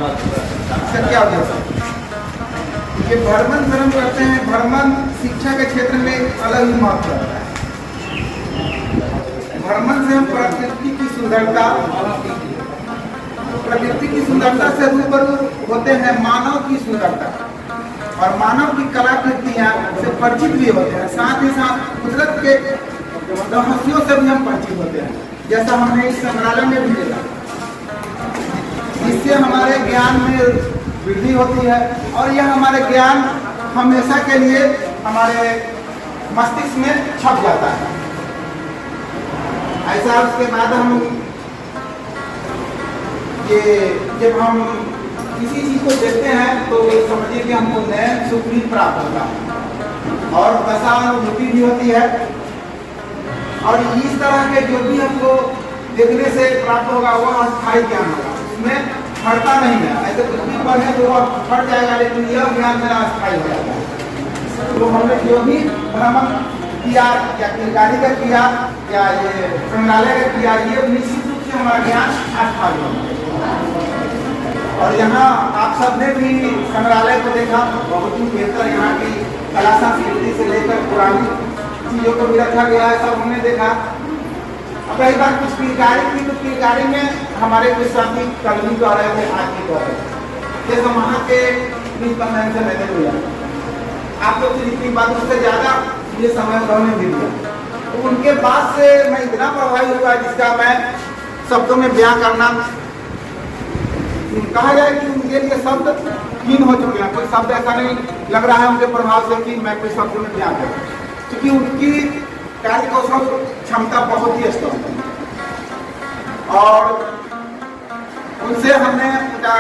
इसका क्या उद्देश्य है? ये भ्रमण धर्म करते हैं। भ्रमण शिक्षा के क्षेत्र में अलग ही महत्व रखता है। भ्रमण से हम प्रकृति की सुंदरता से रूबरू होते हैं, मानव की सुंदरता और मानव की कलाकृतियाँ से परिचित भी होते हैं। साथ ही साथ कुदरत के रहस्यों से भी हम परिचित होते हैं, जैसा हमने इस संग्रहालय में भी देखा। इससे हमारे ज्ञान में वृद्धि होती है और यह हमारे ज्ञान हमेशा के लिए हमारे मस्तिष्क में छप जाता है। ऐसा उसके बाद हम ये जब हम किसी चीज को देखते हैं तो समझिए कि हमको नए सुख भी प्राप्त होता है और दशानुभूति भी होती है। और इस तरह के जो भी हमको देखने से प्राप्त होगा वह अस्थायी ज्ञान होगा, उसमें फटता नहीं है। ऐसे कुछ भी पढ़े तो वह फट जाएगा, लेकिन यह ज्ञान मेरा अस्थायी हो जाता है। तो हमने जो भी भ्रमण किया या किलकारी का किया या ये संग्रहालय का किया, ये निश्चित रूप से हमारा ज्ञान अस्थायी होगा। और यहाँ आप सबने भी संग्रहालय को देखा, बहुत ही बेहतर यहाँ की कला संस्कृति से लेकर पुरानी चीजों को भी रखा गया है, सब हमने देखा। अब रही बात कुछ किलकारी थी, तो किलकारी में हमारे कुछ साथी कल भी आ रहे थे, आज भी आ रहे थे। जैसे वहाँ के प्रिंसिपल से मैंने बोला, आप लोग से जितनी बात उससे ज्यादा ये समय उन्होंने भी दिया, तो उनके बाद से मैं इतना प्रभावित हुआ जिसका मैं शब्दों में बयां करना कहा जाए कि उनके लिए शब्द हीन हो चुके हैं। कोई शब्द ऐसा नहीं लग रहा है उनके प्रभाव से कि मैं कोई शब्द में बयां करूं, क्योंकि उनकी कार्य कौशल क्षमता बहुत ही स्ट्रांग है और उनसे हमने उनका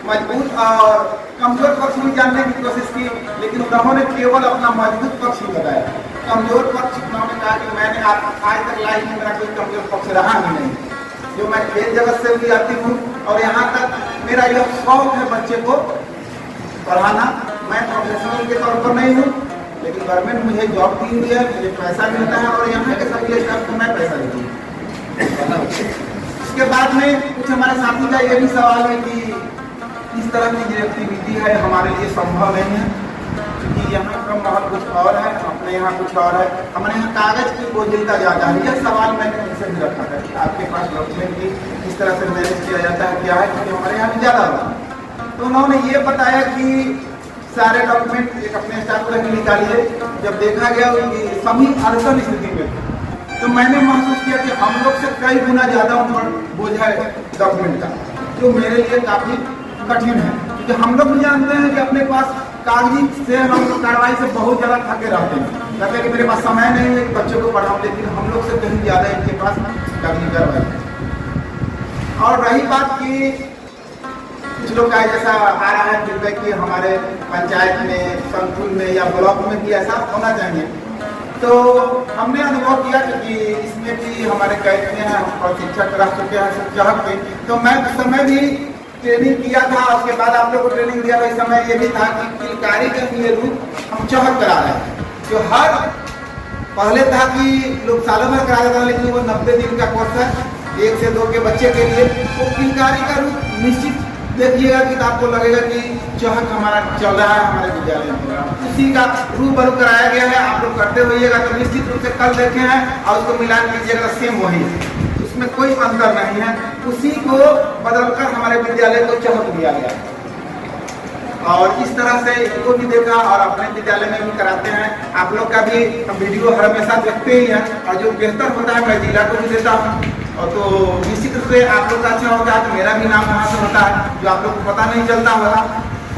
मजबूत और कमजोर पक्ष भी जानने की कोशिश की, लेकिन उन्होंने केवल अपना मजबूत पक्ष ही बताया। कमजोर पक्ष उन्होंने कहा कि मैंने आज तक लाइफ में मेरा कोई कमजोर पक्ष रहा ही नहीं, जो मैं खेल जगत से भी आती हूँ और यहाँ तक मेरा यह शौक है बच्चे को पढ़ाना। मैं प्रोफेशनल के तौर पर नहीं हूँ, लेकिन गवर्नमेंट मुझे जॉब दी हुई है, मुझे पैसा मिलता है और यहाँ के सभी स्टाफ को मैं पैसा देती हूँ। इसके बाद में कुछ हमारे साथी का ये भी सवाल है कि इस तरह की जो एक्टिविटी है हमारे लिए संभव नहीं है, क्योंकि यहाँ का माहौल कुछ और है, अपने यहाँ कुछ और है, हमारे यहाँ कागज की बोझिलता ज़्यादा है। यह सवाल मैंने उनसे भी रखा था कि आपके पास डॉक्यूमेंट की किस तरह से मैनेज किया जाता है, क्या है, क्योंकि हमारे यहाँ भी ज़्यादा होगा। तो उन्होंने ये बताया कि सारे डॉक्यूमेंट एक अपने स्टाफ को निकालिए। जब देखा गया कि सभी अड़चन स्थिति में, तो मैंने महसूस किया कि हम लोग से कई गुना ज़्यादा उन पर बोझ है डॉक्यूमेंट का, जो मेरे लिए काफ़ी कठिन है, क्योंकि हम लोग भी जानते हैं कि अपने पास कागजी से हम लोग कार्रवाई से बहुत ज़्यादा थके रहते हैं। कहते हैं कि मेरे पास समय नहीं है कि बच्चों को पढ़ाऊँ, लेकिन हम लोग से कहीं ज़्यादा इनके पास कागजी कार्रवाई। और रही बात की कुछ लोग का जैसा आ रहा है फीडबैक कि हमारे पंचायत में, संकुल में या ब्लॉक में भी ऐसा होना चाहिए, तो हमने अनुभव किया कि इसमें भी हमारे कैद में हैं, प्रशिक्षक रह चुके हैं शिक्षक के, तो मैं उस समय भी ट्रेनिंग किया था। उसके बाद आप लोग को ट्रेनिंग दिया था। इस समय ये भी था कि किलकारी का ये रूप हम चहक करा रहे हैं, जो हर पहले था कि लोग सालों भर करा देता था, लेकिन वो 90 दिन का कोर्स है 1 से 2 के बच्चे के लिए। तो किलकारी का रूप निश्चित देखिएगा कि आपको लगेगा कि चहक हमारा चल रहा है हमारे विद्यालय में, उसी का रूबरू कराया गया है। आप लोग करते होइएगा तो निश्चित रूप से कल देखे हैं और उसको मिलान कीजिएगा, सेम वही, उसमें कोई अंतर नहीं है। उसी को बदलकर हमारे विद्यालय को चमक दिया गया और इस तरह से इसको भी देखा और अपने विद्यालय में भी कराते हैं। आप लोग का भी वीडियो हमेशा देखते ही हैं और जो बेहतर होता है मैं जिला को भी देता हूँ, और तो निश्चित रूप से आप लोग का अच्छा होगा तो मेरा भी नाम वहाँ से होता है, जो आप लोग को पता नहीं चलता होगा।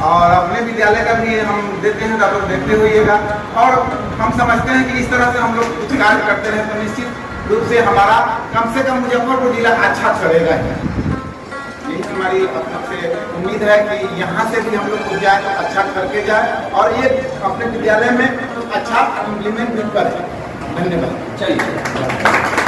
और अपने विद्यालय का भी हम देते हैं तो आप लोग देखते होइएगा। और हम समझते हैं कि इस तरह से हम लोग कुछ कार्य करते हैं तो निश्चित रूप से हमारा कम से कम मुजफ्फरपुर जिला अच्छा चलेगा। यही हमारी आपसे उम्मीद है कि यहाँ से भी हम लोग कुछ जाए तो अच्छा करके जाए और ये अपने विद्यालय में अच्छा इम्प्लीमेंट भी करें। धन्यवाद। चलिए।